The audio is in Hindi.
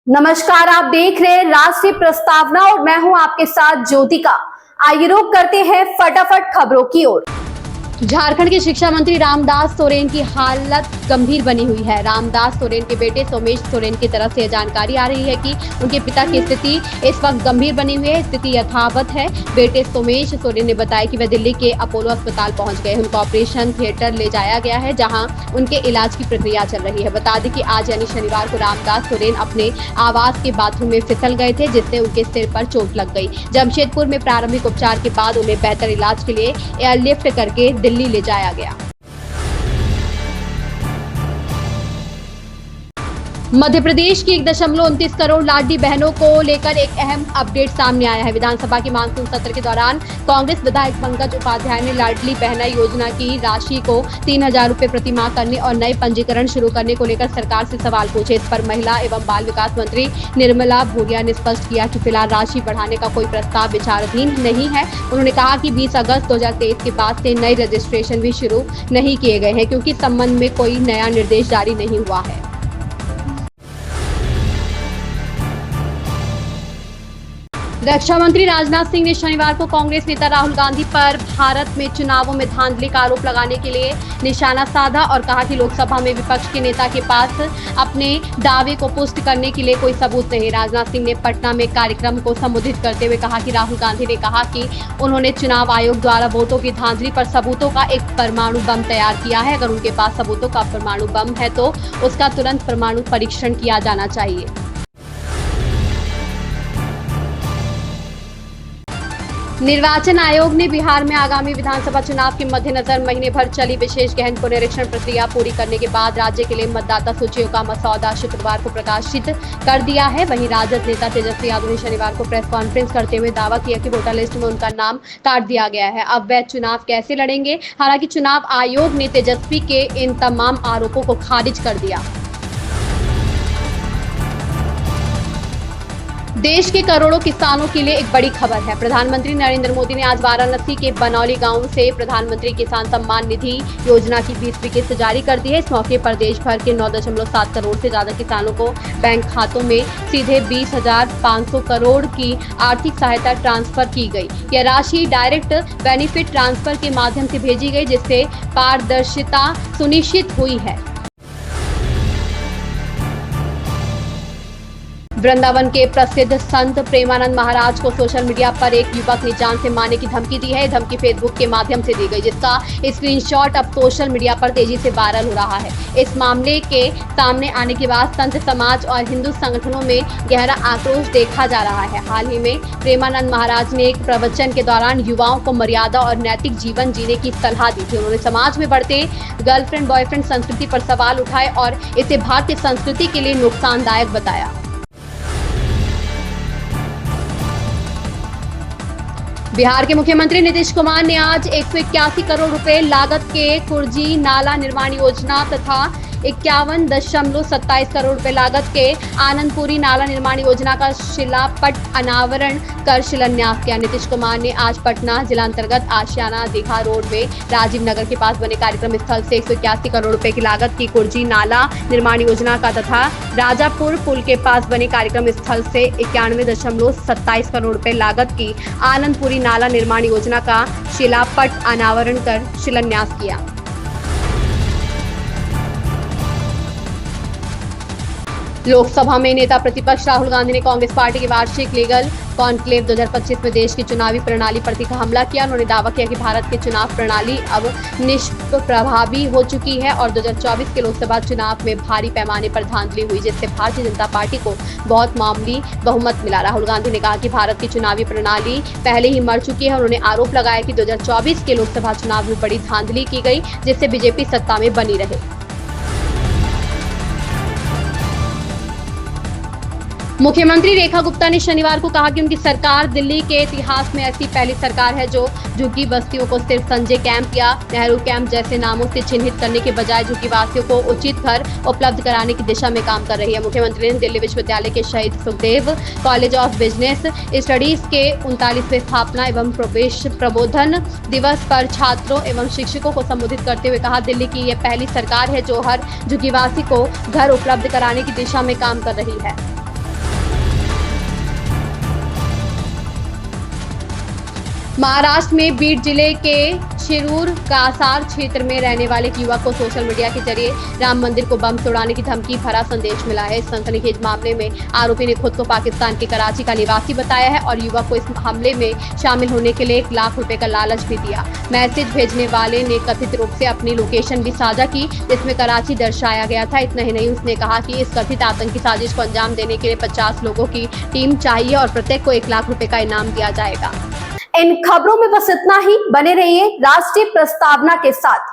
नमस्कार, आप देख रहे हैं राष्ट्रीय प्रस्तावना और मैं हूं आपके साथ ज्योतिका। आइए रुक करते हैं फटाफट खबरों की ओर। झारखंड के शिक्षा मंत्री रामदास सोरेन की हालत गंभीर बनी हुई है। रामदास सोरेन के बेटे सोमेश सोरेन की तरफ से जानकारी आ रही है कि उनके पिता की स्थिति इस वक्त गंभीर बनी हुई है। स्थिति यथावत है। बेटे सोमेश सोरेन ने बताया कि वह दिल्ली के अपोलो अस्पताल पहुंच गए। उनको ऑपरेशन थिएटर ले जाया गया है, जहां उनके इलाज की प्रक्रिया चल रही है। बता दें कि आज यानी शनिवार को रामदास सोरेन अपने आवास के बाथरूम में फिसल गए थे, जिससे उनके सिर पर चोट लग गई। जमशेदपुर में प्रारंभिक उपचार के बाद उन्हें बेहतर इलाज के लिए एयरलिफ्ट करके दिल्ली ले जाया गया। मध्य प्रदेश की 1.29 करोड़ लाडली बहनों को लेकर एक अहम अपडेट सामने आया है। विधानसभा के मानसून सत्र के दौरान कांग्रेस विधायक पंकज उपाध्याय ने लाडली बहना योजना की राशि को 3,000 रुपए प्रति माह करने और नए पंजीकरण शुरू करने को लेकर सरकार से सवाल पूछे। इस पर महिला एवं बाल विकास मंत्री निर्मला भूरिया ने स्पष्ट किया कि फिलहाल राशि बढ़ाने का कोई प्रस्ताव विचाराधीन नहीं है। उन्होंने कहा कि 20 अगस्त 2023 के बाद से नए रजिस्ट्रेशन भी शुरू नहीं किए गए हैं, क्योंकि इस संबंध में कोई नया निर्देश जारी नहीं हुआ है। रक्षा मंत्री राजनाथ सिंह ने शनिवार को कांग्रेस नेता राहुल गांधी पर भारत में चुनावों में धांधली का आरोप लगाने के लिए निशाना साधा और कहा कि लोकसभा में विपक्ष के नेता के पास अपने दावे को पुष्ट करने के लिए कोई सबूत नहीं। राजनाथ सिंह ने पटना में कार्यक्रम को संबोधित करते हुए कहा कि राहुल गांधी ने कहा कि उन्होंने चुनाव आयोग द्वारा वोटों की धांधली पर सबूतों का एक परमाणु बम तैयार किया है। अगर उनके पास सबूतों का परमाणु बम है तो उसका तुरंत परमाणु परीक्षण किया जाना चाहिए। निर्वाचन आयोग ने बिहार में आगामी विधानसभा चुनाव के मद्देनजर महीने भर चली विशेष गहन पुनरीक्षण प्रक्रिया पूरी करने के बाद राज्य के लिए मतदाता सूचियों का मसौदा शुक्रवार को प्रकाशित कर दिया है। वहीं राजद नेता तेजस्वी यादव ने शनिवार को प्रेस कॉन्फ्रेंस करते हुए दावा किया कि वोटर लिस्ट में उनका नाम काट दिया गया है। अब वह चुनाव कैसे लड़ेंगे? हालांकि चुनाव आयोग ने तेजस्वी के इन तमाम आरोपों को खारिज कर दिया। देश के करोड़ों किसानों के लिए एक बड़ी खबर है। प्रधानमंत्री नरेंद्र मोदी ने आज वाराणसी के बनौली गांव से प्रधानमंत्री किसान सम्मान निधि योजना की 20वीं किस्त जारी कर दी है। इस मौके पर देश भर के 9.7 करोड़ से ज्यादा किसानों को बैंक खातों में सीधे 20,500 करोड़ की आर्थिक सहायता ट्रांसफर की गई। यह राशि डायरेक्ट बेनिफिट ट्रांसफर के माध्यम से भेजी गई, जिससे पारदर्शिता सुनिश्चित हुई है। वृंदावन के प्रसिद्ध संत प्रेमानंद महाराज को सोशल मीडिया पर एक युवक ने जान से मारने की धमकी दी है। धमकी फेसबुक के माध्यम से दी गई, जिसका स्क्रीनशॉट अब सोशल मीडिया पर तेजी से वायरल हो रहा है। इस मामले के सामने आने के बाद संत समाज और हिंदू संगठनों में गहरा आक्रोश देखा जा रहा है। हाल ही में प्रेमानंद महाराज ने एक प्रवचन के दौरान युवाओं को मर्यादा और नैतिक जीवन जीने की सलाह दी थी। उन्होंने समाज में बढ़ते गर्लफ्रेंड बॉयफ्रेंड संस्कृति पर सवाल उठाए और इसे भारतीय संस्कृति के लिए नुकसानदायक बताया। बिहार के मुख्यमंत्री नीतीश कुमार ने आज 181 करोड़ रुपए लागत के कुर्जी नाला निर्माण योजना तथा 51.27 करोड़ रुपए लागत के आनंदपुरी नाला निर्माण योजना का शिलापट अनावरण कर शिलान्यास किया। नीतीश कुमार ने आज पटना जिला अंतर्गत आशियाना दीघा रोड में राजीव नगर के पास बने कार्यक्रम स्थल से 181 करोड़ रुपए की लागत की कुर्जी नाला निर्माण योजना का तथा राजापुर पुल के पास बने कार्यक्रम स्थल से 91.27 करोड़ रुपए लागत की आनंदपुरी नाला निर्माण योजना का शिलापट अनावरण कर शिलान्यास किया। लोकसभा में नेता प्रतिपक्ष राहुल गांधी ने कांग्रेस पार्टी के वार्षिक लीगल कॉन्क्लेव 2025 में देश की चुनावी प्रणाली पर हमला किया। उन्होंने दावा किया कि भारत की चुनाव प्रणाली अब निष्प्रभावी हो चुकी है और 2024 के लोकसभा चुनाव में भारी पैमाने पर धांधली हुई, जिससे भारतीय जनता पार्टी को बहुत मामूली बहुमत मिला। राहुल गांधी ने कहा कि भारत की चुनावी प्रणाली पहले ही मर चुकी है। उन्होंने आरोप लगाया कि 2024 के लोकसभा चुनाव में बड़ी धांधली की गई, जिससे बीजेपी सत्ता में बनी रहे। मुख्यमंत्री रेखा गुप्ता ने शनिवार को कहा कि उनकी सरकार दिल्ली के इतिहास में ऐसी पहली सरकार है जो झुग्गी बस्तियों को सिर्फ संजय कैंप या नेहरू कैंप जैसे नामों से चिन्हित करने के बजाय झुग्गी वासियों को उचित घर उपलब्ध कराने की दिशा में काम कर रही है। मुख्यमंत्री ने दिल्ली विश्वविद्यालय के शहीद Sukhdev college of business studies के 39वें स्थापना एवं प्रवेश प्रबोधन दिवस पर छात्रों एवं शिक्षकों को संबोधित करते हुए कहा, दिल्ली की यह पहली सरकार है जो हर झुग्गीवासी को घर उपलब्ध कराने की दिशा में काम कर रही है। महाराष्ट्र में बीड जिले के शिरूर कासार क्षेत्र में रहने वाले एक युवक को सोशल मीडिया के जरिए राम मंदिर को बम तोड़ाने की धमकी भरा संदेश मिला है। इस सनसनीखेज मामले में आरोपी ने खुद को पाकिस्तान के कराची का निवासी बताया है और युवक को इस हमले में शामिल होने के लिए 1 लाख रुपए का लालच भी दिया। मैसेज भेजने वाले ने कथित रूप से अपनी लोकेशन भी साझा की, जिसमें कराची दर्शाया गया था। इतना ही नहीं, उसने कहा कि इस कथित आतंकी साजिश को अंजाम देने के लिए 50 लोगों की टीम चाहिए और प्रत्येक को 1 लाख रुपए का इनाम दिया जाएगा। इन खबरों में बस इतना ही। बने रहिए राष्ट्रीय प्रस्तावना के साथ।